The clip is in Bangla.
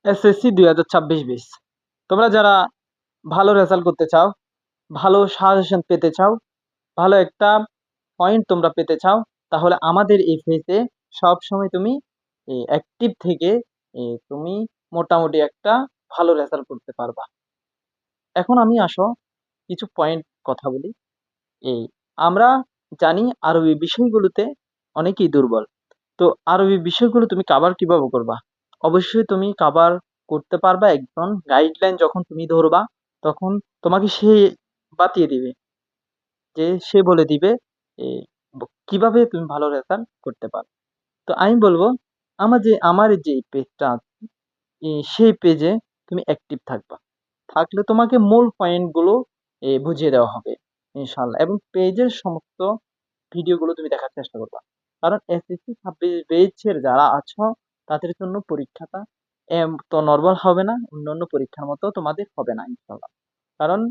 SSC ২০২৬ batch. তোমরা যারা ভালো রেজাল্ট করতে চাও, ভালো সাজেশন পেতে চাও, ভালো একটা পয়েন্ট তোমরা পেতে চাও, তাহলে আমাদের এই পেজে সবসময় তুমি অ্যাক্টিভ থেকে তুমি মোটামুটি একটা ভালো রেজাল্ট করতে পারবা। এখন আমি আসো কিছু পয়েন্ট কথা বলি। এই আমরা জানি আরবি বিষয়গুলোতে অনেকেই দুর্বল। তো আরবি বিষয়গুলো তুমি কাভার কিভাবে করবা? অবশ্যই তুমি কাভার করতে পারবা একজন গাইডলাইন যখন তুমি ধরবা, তখন তোমাকে সে বাতিয়ে দিবে। সে বলে দিবে এ কিভাবে তুমি ভালো রেজাল্ট করতে পারো। তো আমি বলব আমার যে পেজটা আছে সেই পেজে তুমি অ্যাক্টিভ থাকবা। থাকলে তোমাকে মূল পয়েন্ট গুলো বুঝিয়ে দেওয়া হবে ইনশাআল্লাহ, এবং পেজের সমস্ত ভিডিওগুলো তুমি দেখার চেষ্টা করবা। কারণ এসএসসি 26 ব্যাচের যারা আছো তাদের জন্য পরীক্ষাটা তো নরমাল হবে না, অন্যান্য পরীক্ষার মতো তোমাদের হবে না ইনশাআল্লাহ। কারণ